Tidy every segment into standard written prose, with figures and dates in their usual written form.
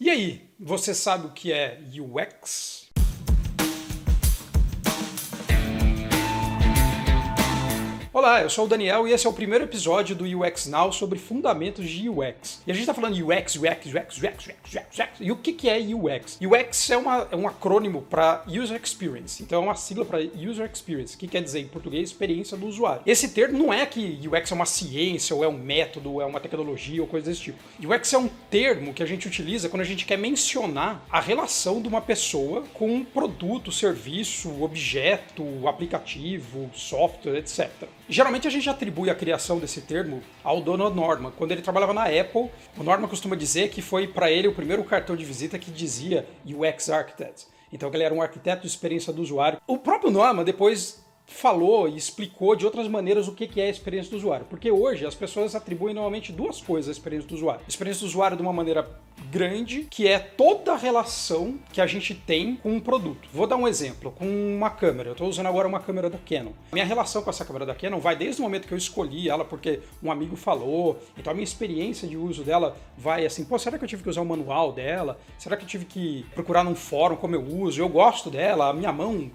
E aí, você sabe o que é UX? Olá, eu sou o Daniel e esse é o primeiro episódio do UX Now sobre fundamentos de UX. E a gente está falando de UX. E o que é UX? UX é um acrônimo para User Experience, então é uma sigla para User Experience, que quer dizer em português experiência do usuário. Esse termo não é que UX é uma ciência, ou é um método, ou é uma tecnologia, ou coisa desse tipo. UX é um termo que a gente utiliza quando a gente quer mencionar a relação de uma pessoa com um produto, serviço, objeto, aplicativo, software, etc. Geralmente a gente atribui a criação desse termo ao Donald Norman. Quando ele trabalhava na Apple, o Norman costuma dizer que foi para ele o primeiro cartão de visita que dizia UX Architect. Então ele era um arquiteto de experiência do usuário. O próprio Norman depois falou e explicou de outras maneiras o que é a experiência do usuário. Porque hoje as pessoas atribuem normalmente duas coisas à experiência do usuário. A experiência do usuário de uma maneira grande, que é toda a relação que a gente tem com um produto. Vou dar um exemplo, com uma câmera. Eu estou usando agora uma câmera da Canon. Minha relação com essa câmera da Canon vai desde o momento que eu escolhi ela porque um amigo falou. Então a minha experiência de uso dela vai assim, pô, será que eu tive que usar o manual dela? Será que eu tive que procurar num fórum como eu uso? Eu gosto dela, a minha mão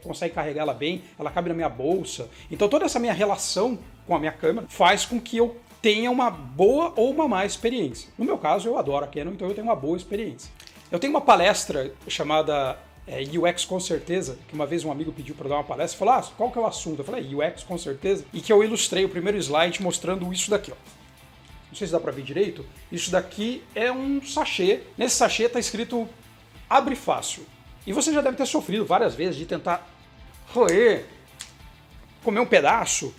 consegue carregar ela bem, ela cabe na minha bolsa. Então toda essa minha relação com a minha câmera faz com que eu tenha uma boa ou uma má experiência. No meu caso, eu adoro a Canon, então eu tenho uma boa experiência. Eu tenho uma palestra chamada UX com certeza, que uma vez um amigo pediu para dar uma palestra e falou, qual que é o assunto? Eu falei, UX com certeza, e que eu ilustrei o primeiro slide mostrando isso daqui, ó. Não sei se dá para ver direito. Isso daqui é um sachê. Nesse sachê está escrito abre fácil. E você já deve ter sofrido várias vezes de tentar roer, comer um pedaço,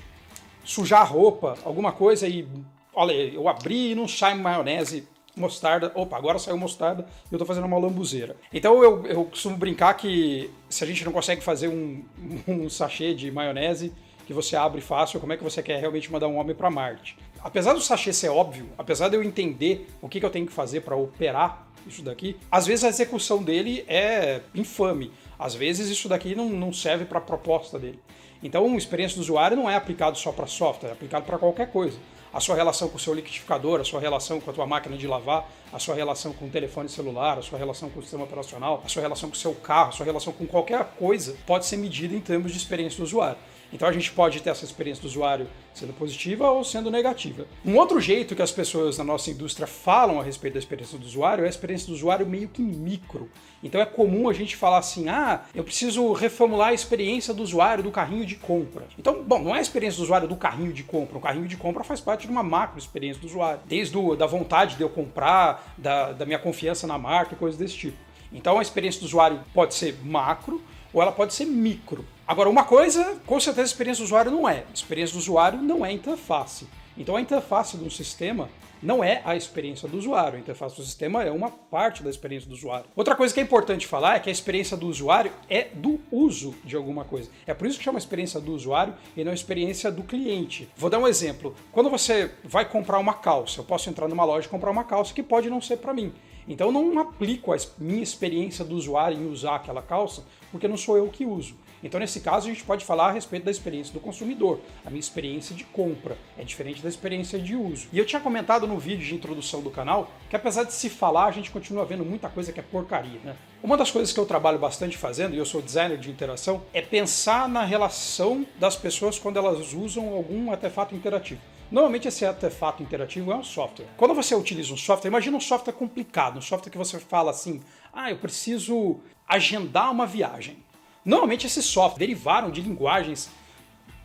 sujar a roupa, alguma coisa e, olha, eu abri e não sai maionese, mostarda. Opa, agora saiu mostarda e eu tô fazendo uma lambuzeira. Então eu costumo brincar que se a gente não consegue fazer um sachê de maionese que você abre fácil, como é que você quer realmente mandar um homem para Marte? Apesar do sachê ser óbvio, apesar de eu entender o que eu tenho que fazer para operar isso daqui, às vezes a execução dele é infame. Às vezes isso daqui não serve para a proposta dele. Então, a experiência do usuário não é aplicado só para software, é aplicado para qualquer coisa. A sua relação com o seu liquidificador, a sua relação com a tua máquina de lavar, a sua relação com o telefone celular, a sua relação com o sistema operacional, a sua relação com o seu carro, a sua relação com qualquer coisa pode ser medida em termos de experiência do usuário. Então a gente pode ter essa experiência do usuário sendo positiva ou sendo negativa. Um outro jeito que as pessoas na nossa indústria falam a respeito da experiência do usuário é a experiência do usuário meio que micro. Então é comum a gente falar assim, eu preciso reformular a experiência do usuário do carrinho de compra. Então, bom, não é a experiência do usuário do carrinho de compra. O carrinho de compra faz parte de uma macro experiência do usuário. Desde da vontade de eu comprar, da minha confiança na marca e coisas desse tipo. Então a experiência do usuário pode ser macro ou ela pode ser micro. Agora, uma coisa, com certeza a experiência do usuário não é. A experiência do usuário não é interface. Então a interface de um sistema não é a experiência do usuário. A interface do sistema é uma parte da experiência do usuário. Outra coisa que é importante falar é que a experiência do usuário é do uso de alguma coisa. É por isso que chama experiência do usuário e não experiência do cliente. Vou dar um exemplo. Quando você vai comprar uma calça, eu posso entrar numa loja e comprar uma calça que pode não ser para mim. Então eu não aplico a minha experiência do usuário em usar aquela calça, porque não sou eu que uso. Então, nesse caso, a gente pode falar a respeito da experiência do consumidor. A minha experiência de compra é diferente da experiência de uso. E eu tinha comentado no vídeo de introdução do canal que, apesar de se falar, a gente continua vendo muita coisa que é porcaria, né? Uma das coisas que eu trabalho bastante fazendo, e eu sou designer de interação, é pensar na relação das pessoas quando elas usam algum artefato interativo. Normalmente esse artefato interativo é um software. Quando você utiliza um software, imagina um software complicado, um software que você fala assim, eu preciso agendar uma viagem. Normalmente esses softwares derivaram de linguagens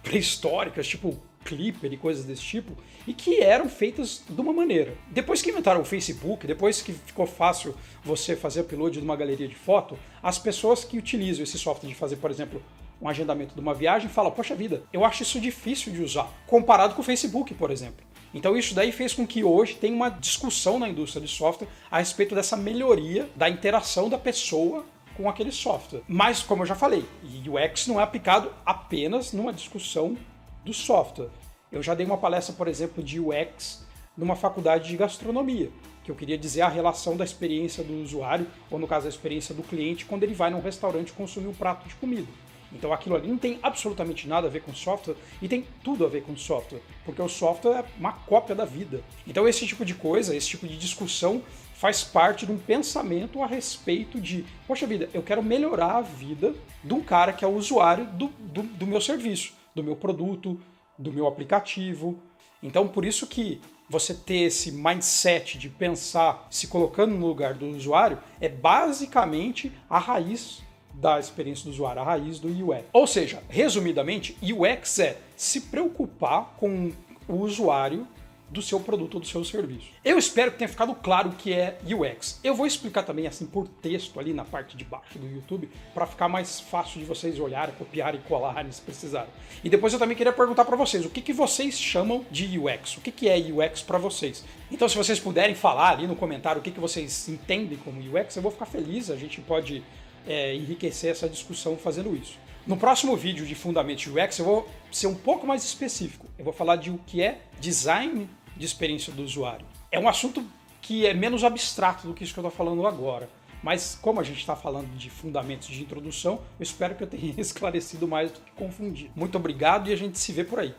pré-históricas, tipo Clipper e coisas desse tipo, e que eram feitas de uma maneira. Depois que inventaram o Facebook, depois que ficou fácil você fazer upload de uma galeria de foto, as pessoas que utilizam esse software de fazer, por exemplo, um agendamento de uma viagem, falam, poxa vida, eu acho isso difícil de usar, comparado com o Facebook, por exemplo. Então isso daí fez com que hoje tenha uma discussão na indústria de software a respeito dessa melhoria da interação da pessoa com aquele software. Mas, como eu já falei, UX não é aplicado apenas numa discussão do software. Eu já dei uma palestra, por exemplo, de UX numa faculdade de gastronomia, que eu queria dizer a relação da experiência do usuário, ou no caso a experiência do cliente, quando ele vai num restaurante consumir um prato de comida. Então aquilo ali não tem absolutamente nada a ver com software e tem tudo a ver com software, porque o software é uma cópia da vida. Então esse tipo de coisa, esse tipo de discussão faz parte de um pensamento a respeito de, poxa vida, eu quero melhorar a vida de um cara que é o usuário do meu serviço, do meu produto, do meu aplicativo. Então, por isso que você ter esse mindset de pensar se colocando no lugar do usuário é basicamente a raiz da experiência do usuário, a raiz do UX. Ou seja, resumidamente, UX é se preocupar com o usuário do seu produto ou do seu serviço. Eu espero que tenha ficado claro o que é UX. Eu vou explicar também assim por texto ali na parte de baixo do YouTube para ficar mais fácil de vocês olharem, copiarem e colarem se precisarem. E depois eu também queria perguntar para vocês, o que vocês chamam de UX? O que é UX para vocês? Então se vocês puderem falar ali no comentário o que vocês entendem como UX, eu vou ficar feliz, a gente pode enriquecer essa discussão fazendo isso. No próximo vídeo de Fundamentos de UX eu vou ser um pouco mais específico. Eu vou falar de o que é design de experiência do usuário. É um assunto que é menos abstrato do que isso que eu estou falando agora. Mas como a gente está falando de fundamentos de introdução, eu espero que eu tenha esclarecido mais do que confundido. Muito obrigado e a gente se vê por aí.